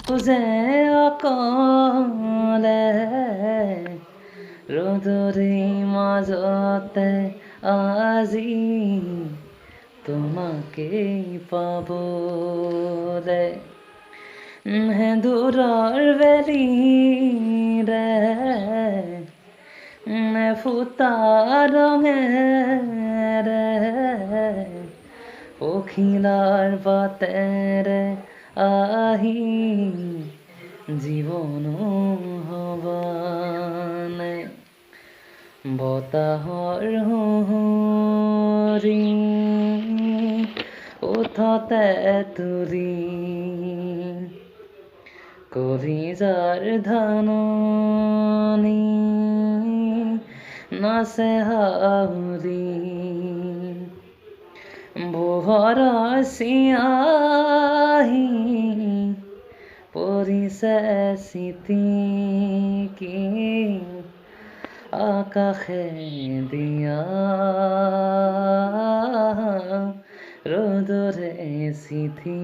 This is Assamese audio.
যে অকলে ৰ'দৰে মাজতে আজি তোমাকেই পাবলে দূৰৰ বেলিৰে ফুটা ৰঙেৰে পখিলাৰ পাতেৰে আহি জীৱনো হবানে বতাহৰ সুঁৱৰি ওঠতে তুলি কলিজাৰ ধাননি নাচে হাউলি পোহৰৰ চিয়াহী পৰিছে চিটিকি আকাশে দিয়া ৰ'দৰে চিঠি